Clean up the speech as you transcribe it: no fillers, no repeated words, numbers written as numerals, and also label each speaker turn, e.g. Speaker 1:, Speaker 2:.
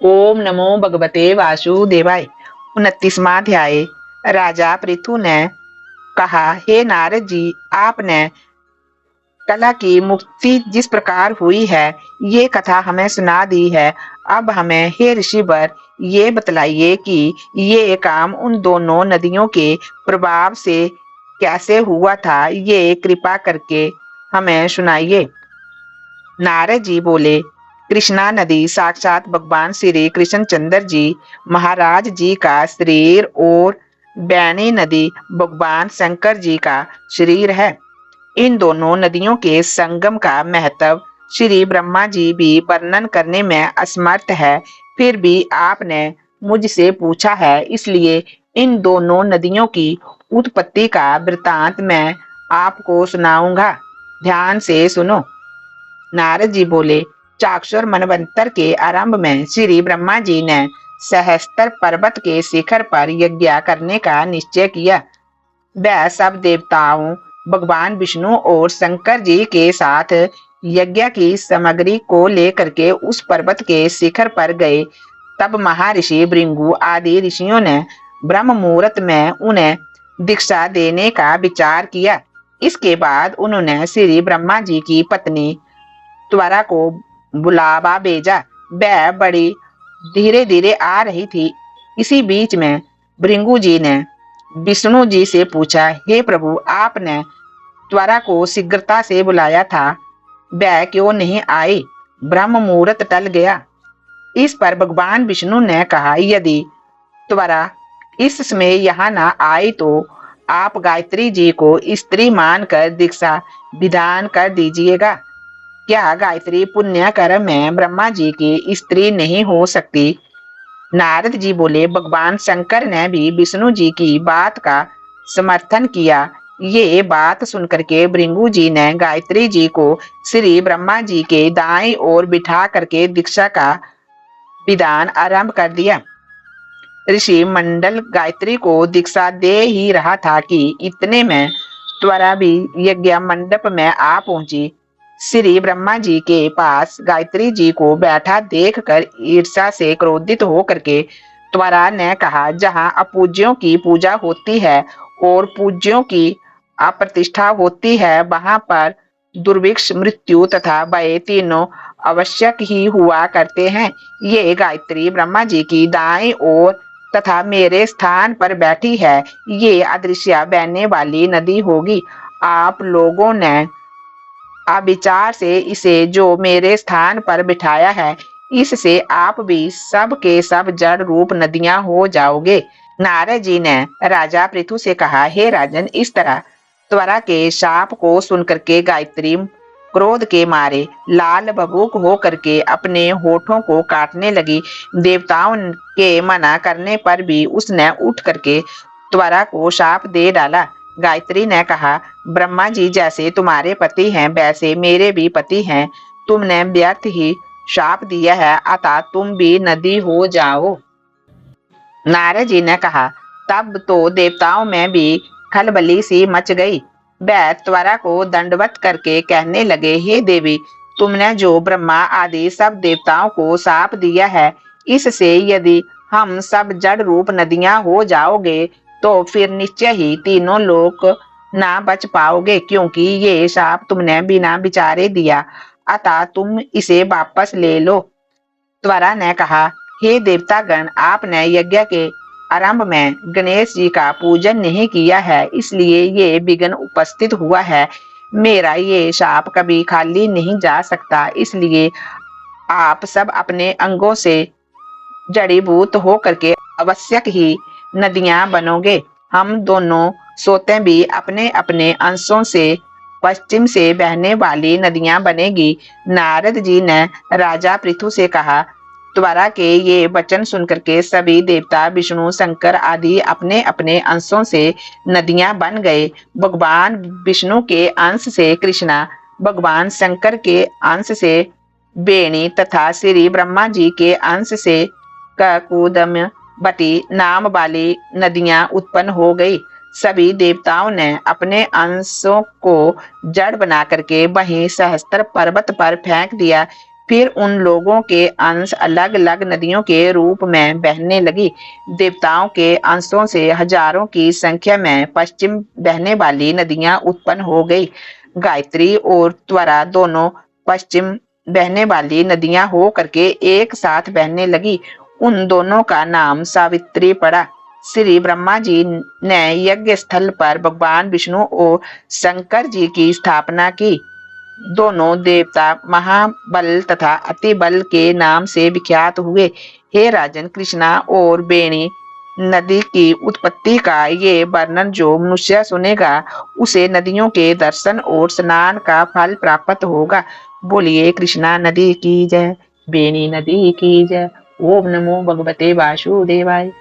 Speaker 1: ओम नमो भगवते वासुदेवाय। 29वां अध्याय। राजा पृथु ने कहा, हे नारद जी, आपने कला की मुक्ति जिस प्रकार हुई है ये कथा हमें सुना दी है। अब हमें हे ऋषिवर ये बतलाइए कि ये काम उन दोनों नदियों के प्रभाव से कैसे हुआ था, ये कृपा करके हमें सुनाइए। नारद जी बोले, कृष्णा नदी साक्षात भगवान श्री कृष्णचंद्र जी महाराज जी का शरीर और बैनी नदी भगवान शंकर जी का शरीर है। इन दोनों नदियों के संगम का महत्व श्री ब्रह्मा जी भी वर्णन करने में असमर्थ है, फिर भी आपने मुझसे पूछा है, इसलिए इन दोनों नदियों की उत्पत्ति का वृतांत मैं आपको सुनाऊंगा। ध्यान से सुनो। नारद जी बोले, चाक्षुर मनवंतर के आरंभ में श्री ब्रह्मा जी ने सहस्त्र पर्वत के शिखर पर यज्ञ करने का निश्चय किया। वह सब देवताओं भगवान विष्णु और शंकर जी के साथ यज्ञ की सामग्री को लेकर के उस पर्वत के शिखर पर गए। तब महर्षि भृगु आदि ऋषियों ने ब्रह्म मुहूर्त में उन्हें दीक्षा देने का विचार किया। इसके बाद उन्होंने श्री ब्रह्मा जी की पत्नी त्वरा को बुलावा भेजा। वह बड़ी धीरे धीरे आ रही थी। इसी बीच में भृगु जी ने विष्णु जी से पूछा, हे प्रभु, आपने त्वरा को शीघ्रता से बुलाया था, वह क्यों नहीं आई? ब्रह्म मुहूर्त टल गया। इस पर भगवान विष्णु ने कहा, यदि त्वरा इस समय यहाँ ना आई तो आप गायत्री जी को स्त्री मानकर दीक्षा विधान कर दीजिएगा। क्या गायत्री पुण्य कर्म में ब्रह्मा जी की स्त्री नहीं हो सकती? नारद जी बोले, भगवान शंकर ने भी विष्णु जी की बात का समर्थन किया। ये बात सुनकर के भृगु जी ने गायत्री जी को श्री ब्रह्मा जी के दाईं ओर बिठा करके दीक्षा का विधान आरंभ कर दिया। ऋषि मंडल गायत्री को दीक्षा दे ही रहा था कि इतने में त्वरा भी यज्ञ मंडप में आ पहुंची। श्री ब्रह्मा जी के पास गायत्री जी को बैठा देखकर ईर्ष्या से क्रोधित होकर के त्वरा ने कहा, जहां अपूज्यों की पूजा होती है और पूज्यों की अप्रतिष्ठा होती है, वहां पर दुर्भिक्ष, मृत्यु तथा भय तीनों आवश्यक ही हुआ करते हैं। ये गायत्री ब्रह्मा जी की दाईं ओर तथा मेरे स्थान पर बैठी है। ये अदृश्य बहने वाली नदी होगी। आप लोगों ने अविचार से इसे जो मेरे स्थान पर बिठाया है, इससे आप भी सब के सब जड़ रूप नदियां हो जाओगे। नारद जी ने राजा पृथु से कहा, हे राजन, इस तरह त्वरा के शाप को सुनकर के गायत्री क्रोध के मारे लाल बबूक हो करके अपने होठों को काटने लगी। देवताओं के मना करने पर भी उसने उठ करके त्वरा को शाप दे डाला। गायत्री ने कहा, ब्रह्मा जी जैसे तुम्हारे पति हैं वैसे मेरे भी पति हैं। तुमने व्यर्थ ही शाप दिया है, अतः तुम भी नदी हो जाओ। नारद जी ने कहा, तब तो देवताओं में भी खलबली सी मच गई। वह त्वरा को दंडवत करके कहने लगे, हे देवी, तुमने जो ब्रह्मा आदि सब देवताओं को शाप दिया है, इससे यदि हम सब जड़ रूप नदियां हो जाओगे तो फिर निश्चय ही तीनों लोक ना बच पाओगे, क्योंकि ये शाप तुमने बिना विचारे दिया, अतः तुम इसे वापस ले लो। त्वरा ने कहा, हे देवतागण, आपने यज्ञ के आरंभ में गणेश जी का पूजन नहीं किया है, इसलिए ये विघ्न उपस्थित हुआ है। मेरा ये शाप कभी खाली नहीं जा सकता, इसलिए आप सब अपने अंगों से जड़ीभूत हो करके आवश्यक ही नदियां बनोगे। हम दोनों सोते भी अपने अपने अंशों से पश्चिम से बहने वाली नदियां बनेगी। नारद जी ने राजा पृथु से कहा, त्वरा के ये वचन सुनकर के सभी देवता विष्णु शंकर आदि अपने अपने अंशों से नदियां बन गए। भगवान विष्णु के अंश से कृष्णा, भगवान शंकर के अंश से बेणी तथा श्री ब्रह्मा जी के अंश से ककुदमवती नाम वाली नदियां उत्पन्न हो गई। सभी देवताओं ने अपने अंशों को जड़ बना करके वहीं सहस्त्र पर्वत पर फेंक दिया। फिर उन लोगों के अंश अलग अलग नदियों के रूप में बहने लगी। देवताओं के अंशों से हजारों की संख्या में पश्चिम बहने वाली नदियां उत्पन्न हो गई। गायत्री और त्वरा दोनों पश्चिम बहने वाली नदियां हो करके एक साथ बहने लगी। उन दोनों का नाम सावित्री पड़ा। श्री ब्रह्मा जी ने यज्ञ स्थल पर भगवान विष्णु और शंकर जी की स्थापना की। दोनों देवता महाबल तथा अति बल के नाम से विख्यात हुए। हे राजन, कृष्णा और बेणी नदी की उत्पत्ति का ये वर्णन जो मनुष्य सुनेगा उसे नदियों के दर्शन और स्नान का फल प्राप्त होगा। बोलिए कृष्णा नदी की जय, बेणी नदी की जय। ओम नमो भगवते वासुदेवाय।